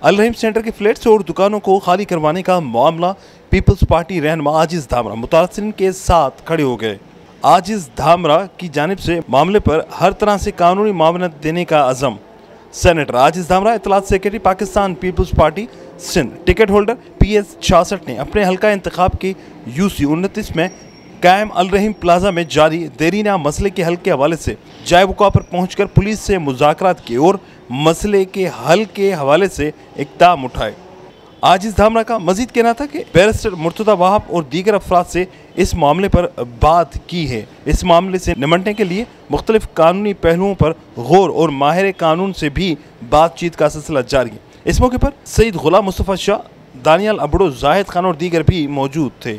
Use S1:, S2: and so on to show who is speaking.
S1: अल रहीम centre के flats और दुकानों को खाली करवाने का मामला पीपल्स पार्टी रहनुमा आजिज धामरा मुतासिरीन के साथ खड़े हो गए। आजिज धामरा की जानिब से मामले पर हर तरह से कानूनी मामलत देने का अज़म। सेनेटर आजिज धामरा इत्तलात secretary Pakistan Peoples Party Sindh ticket holder PS 66 ने अपने हल्का इंतखाब के UC 29 में कायम अल रहीम प्लाजा में जारी देरीना मसले के हल के हवाले से जाए वक़ा पर पहुंचकर पुलिस से मुज़ाकरात किए और मसले के हल के हवाले से इक़दाम उठाए। आजिज धामरा का मजीद कहना था कि बैरिस्टर मुर्तज़ा वहाब और दीगर अफराद से इस मामले पर बात की है। इस मामले से निमटने के लिए मुख्तलिफ कानूनी पहलुओं पर गौर और माहिर कानून से भी बातचीत का सिलसिला जारी है। इस मौके पर सईद गुलाम मुस्तफ़ा शाह, दानियाल अबड़ो, जाहिद खान और दीगर भी मौजूद थे।